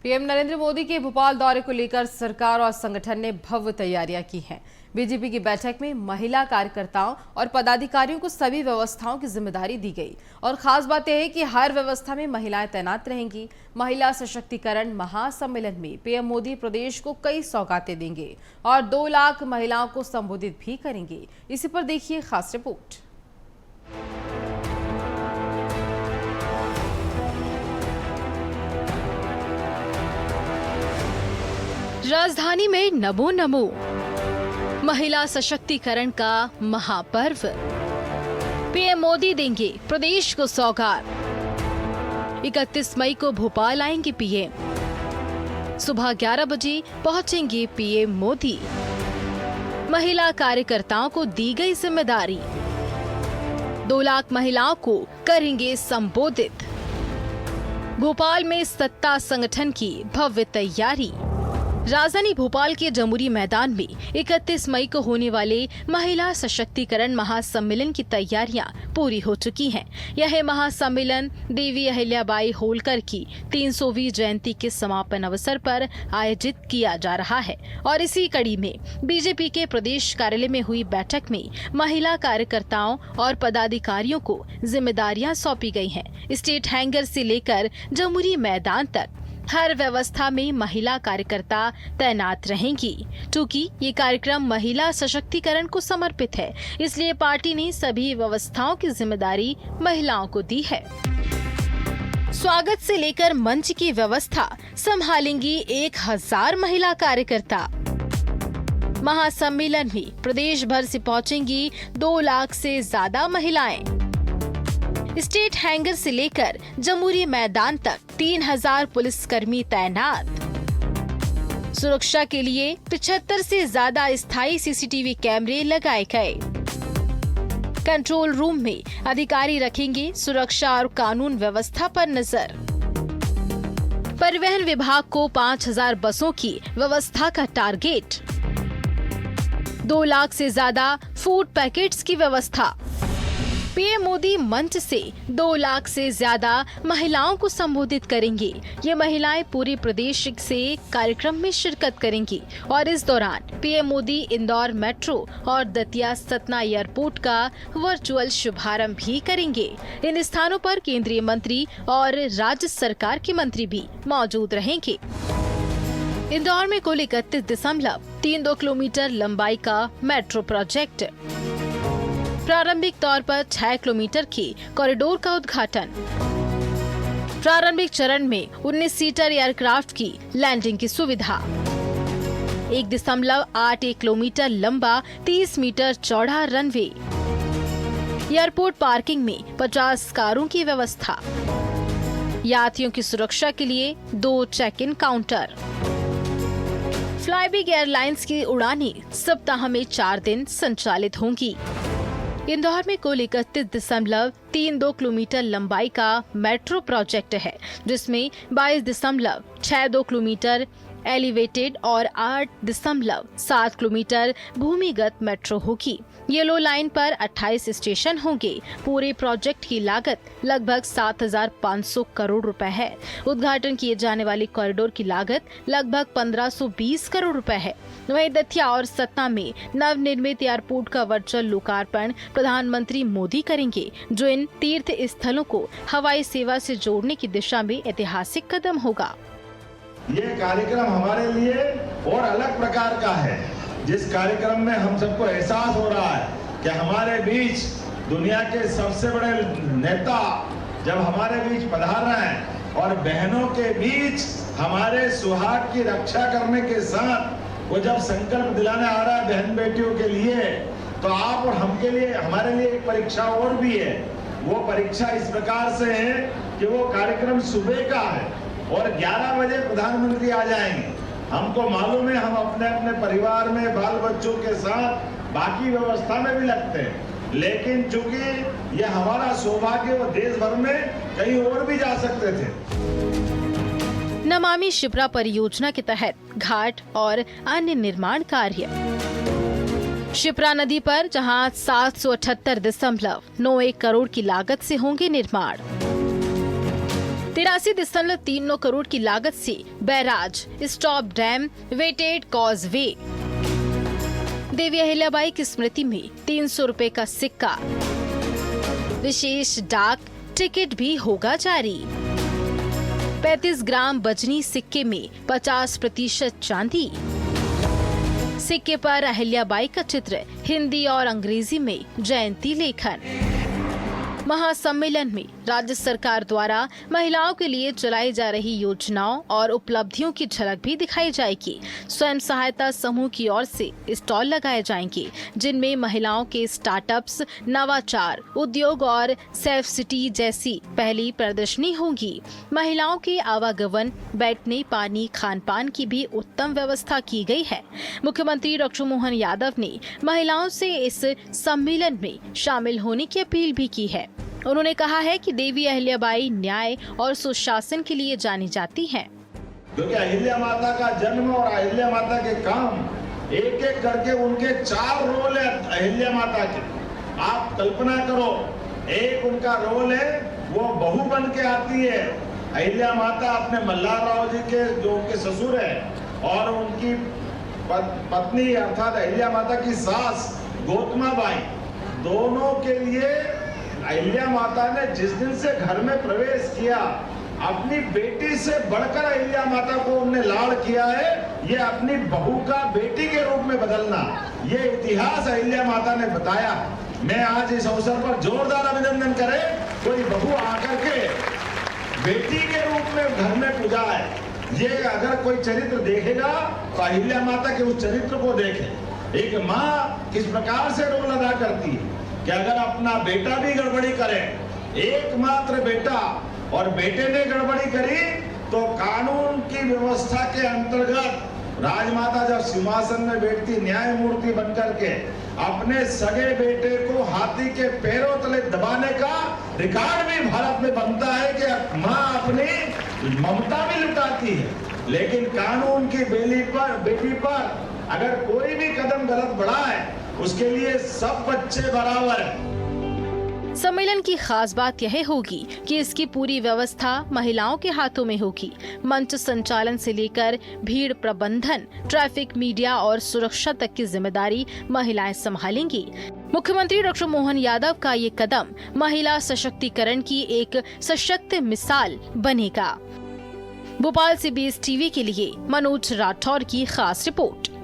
PM Narendra Modi के भोपाल दौरे को लेकर सरकार और संगठन ने भव्य तैयारियां की हैं। बीजेपी की बैठक में महिला कार्यकर्ताओं और पदाधिकारियों को सभी व्यवस्थाओं की जिम्मेदारी दी गई और खास बात यह है कि हर व्यवस्था में महिलाएं तैनात रहेंगी। महिला सशक्तिकरण महासम्मेलन में पीएम मोदी प्रदेश को कई सौगातें देंगे और 2 लाख महिलाओं को संबोधित भी करेंगे। इसी पर देखिए खास रिपोर्ट। राजधानी में नमो नमो महिला सशक्तिकरण का महापर्व। पीएम मोदी देंगे प्रदेश को सौगात। 31 मई को भोपाल आएंगे पीएम। सुबह 11 बजे पहुंचेंगे पीएम मोदी। महिला कार्यकर्ताओं को दी गई जिम्मेदारी। 2 लाख महिलाओं को करेंगे संबोधित। भोपाल में सत्ता संगठन की भव्य तैयारी। राजधानी भोपाल के जमुरी मैदान में 31 मई को होने वाले महिला सशक्तिकरण महासम्मेलन की तैयारियां पूरी हो चुकी हैं। यह महासम्मेलन देवी अहिल्याबाई होलकर की 300वीं जयंती के समापन अवसर पर आयोजित किया जा रहा है और इसी कड़ी में बीजेपी के प्रदेश कार्यालय में हुई बैठक में महिला कार्यकर्ताओं और पदाधिकारियों को जिम्मेदारियां सौंपी गई हैं। स्टेट हैंगर से लेकर जमुरी मैदान तक हर व्यवस्था में महिला कार्यकर्ता तैनात रहेंगी। क्योंकि ये कार्यक्रम महिला सशक्तिकरण को समर्पित है, इसलिए पार्टी ने सभी व्यवस्थाओं की जिम्मेदारी महिलाओं को दी है। स्वागत से लेकर मंच की व्यवस्था संभालेंगी 1000 महिला कार्यकर्ता। महासम्मेलन में प्रदेश भर से पहुंचेंगी 2 लाख से ज्यादा महिलाएं। स्टेट हैंगर से लेकर जमुरी मैदान तक 3000 पुलिसकर्मी तैनात। सुरक्षा के लिए 75 से ज्यादा स्थायी सीसीटीवी कैमरे लगाए गए। कंट्रोल रूम में अधिकारी रखेंगे सुरक्षा और कानून व्यवस्था पर नजर। परिवहन विभाग को 5000 बसों की व्यवस्था का टारगेट। 2 लाख से ज्यादा फूड पैकेट्स की व्यवस्था। पीएम मोदी मंच से 2 लाख से ज्यादा महिलाओं को संबोधित करेंगे। ये महिलाएं पूरे प्रदेश से कार्यक्रम में शिरकत करेंगी और इस दौरान पीएम मोदी इंदौर मेट्रो और दतिया सतना एयरपोर्ट का वर्चुअल शुभारंभ भी करेंगे। इन स्थानों पर केंद्रीय मंत्री और राज्य सरकार के मंत्री भी मौजूद रहेंगे। इंदौर में कुल 31.32 किलोमीटर लंबाई का मेट्रो प्रोजेक्ट। प्रारंभिक तौर पर 6 किलोमीटर के कॉरिडोर का उद्घाटन। प्रारंभिक चरण में 19 सीटर एयरक्राफ्ट की लैंडिंग की सुविधा। 1.81 किलोमीटर लंबा 30 मीटर चौड़ा रनवे। एयरपोर्ट पार्किंग में 50 कारों की व्यवस्था। यात्रियों की सुरक्षा के लिए 2 check in counter. Flybig airlines की उड़ानें सप्ताह में 4 दिन संचालित होंगी। इंदौर में कुल 31.32 किलोमीटर लंबाई का मेट्रो प्रोजेक्ट है, जिसमें 22.62 किलोमीटर एलिवेटेड और 8.7 किलोमीटर भूमिगत मेट्रो होगी। येलो लाइन पर 28 स्टेशन होंगे। पूरे प्रोजेक्ट की लागत लगभग 7500 करोड़ रुपए है। उद्घाटन किए जाने वाले कॉरिडोर की लागत लगभग 1520 करोड़ रुपए है। वहीं दतिया और सतना में नवनिर्मित एयरपोर्ट का वर्चुअल लोकार्पण प्रधानमंत्री मोदी करेंगे, जो इन तीर्थ स्थलों को हवाई सेवा से जोड़ने की दिशा में ऐतिहासिक कदम होगा। ये कार्यक्रम हमारे लिए और अलग प्रकार का है, जिस कार्यक्रम में हम सबको एहसास हो रहा है कि हमारे बीच दुनिया के सबसे बड़े नेता जब हमारे बीच पधार रहे हैं और बहनों के बीच हमारे सुहाग की रक्षा करने के साथ वो जब संकल्प दिलाने आ रहा है बहन बेटियों के लिए, तो आप और हम के लिए, हमारे लिए एक परीक्षा और भी है। वो परीक्षा इस प्रकार से है कि वो कार्यक्रम सुबह का है और 11 बजे प्रधानमंत्री आ जाएंगे। हमको मालूम है हम अपने अपने परिवार में बाल बच्चों के साथ बाकी व्यवस्था में भी लगते हैं, लेकिन चूंकि ये हमारा सौभाग्य वो देश भर में कहीं और भी जा सकते थे। नमामि शिप्रा परियोजना के तहत घाट और अन्य निर्माण कार्य। शिप्रा नदी पर जहां 778.91 करोड़ की लागत से होंगे निर्माण। 83.39 करोड़ की लागत से barrage, stop dam, vented causeway. Devi Ahilyabai की स्मृति में 300 रुपए का सिक्का, विशेष डाक टिकट भी होगा जारी। 35 ग्राम बजनी सिक्के में 50% चांदी। सिक्के पर अहिल्याबाई का चित्र, हिंदी और अंग्रेजी में जयंती लेखन। महासम्मेलन में राज्य सरकार द्वारा महिलाओं के लिए चलाई जा रही योजनाओं और उपलब्धियों की झलक भी दिखाई जाएगी। स्वयं सहायता समूह की ओर से स्टॉल लगाए जाएंगे, जिनमें महिलाओं के स्टार्टअप्स, नवाचार, उद्योग और सेफ सिटी जैसी पहली प्रदर्शनी होगी। महिलाओं के आवागमन, बैठने, पानी, खान पान की भी उत्तम व्यवस्था की गई है। मुख्यमंत्री डॉक्टर मोहन यादव ने महिलाओं से इस सम्मेलन में शामिल होने की अपील भी की है। उन्होंने कहा है कि देवी अहिल्याबाई न्याय और सुशासन के लिए जानी जाती हैं। क्योंकि अहिल्या माता का जन्म और अहिल्या माता के काम एक एक करके उनके 4 रोल है अहिल्या माता के। आप कल्पना करो, एक उनका रोल है वो बहू बन के आती है अहिल्या माता अपने मल्हार राव जी के जो उनके ससुर है, और उनकी पत्नी अर्थात अहिल्या माता की सास गौतमा बाई, दोनों के लिए अहिल्या माता ने जिस दिन से घर में प्रवेश किया, अपनी बेटी से बढ़कर अहिल्या माता को उन्होंने लाड़ किया है। ये अपनी बहू का बेटी के रूप में बदलना, ये इतिहास अहिल्या माता ने बताया। मैं आज इस अवसर पर जोरदार अभिनंदन करे, कोई बहू आकर के बेटी के रूप में घर में पूजा है। ये अगर कोई चरित्र देखेगा तो अहिल्या माता के उस चरित्र को देखे। एक माँ किस प्रकार से रोल अदा करती है कि अगर अपना बेटा भी गड़बड़ी करे, एकमात्र बेटा, और बेटे ने गड़बड़ी करी तो कानून की व्यवस्था के अंतर्गत राजमाता जब सिंहासन में बैठती न्यायमूर्ति बनकर के, अपने सगे बेटे को हाथी के पैरों तले दबाने का रिकॉर्ड भी भारत में बनता है कि माँ अपनी ममता भी लुटाती है। लेकिन कानून की बेटी पर अगर कोई भी कदम गलत बढ़ाए, उसके लिए सब बच्चे बराबर हैं। सम्मेलन की खास बात यह होगी कि इसकी पूरी व्यवस्था महिलाओं के हाथों में होगी। मंच संचालन से लेकर भीड़ प्रबंधन, ट्रैफिक, मीडिया और सुरक्षा तक की जिम्मेदारी महिलाएं संभालेंगी। मुख्यमंत्री डॉक्टर मोहन यादव का ये कदम महिला सशक्तिकरण की एक सशक्त मिसाल बनेगा। भोपाल से BS टीवी के लिए मनोज राठौर की खास रिपोर्ट।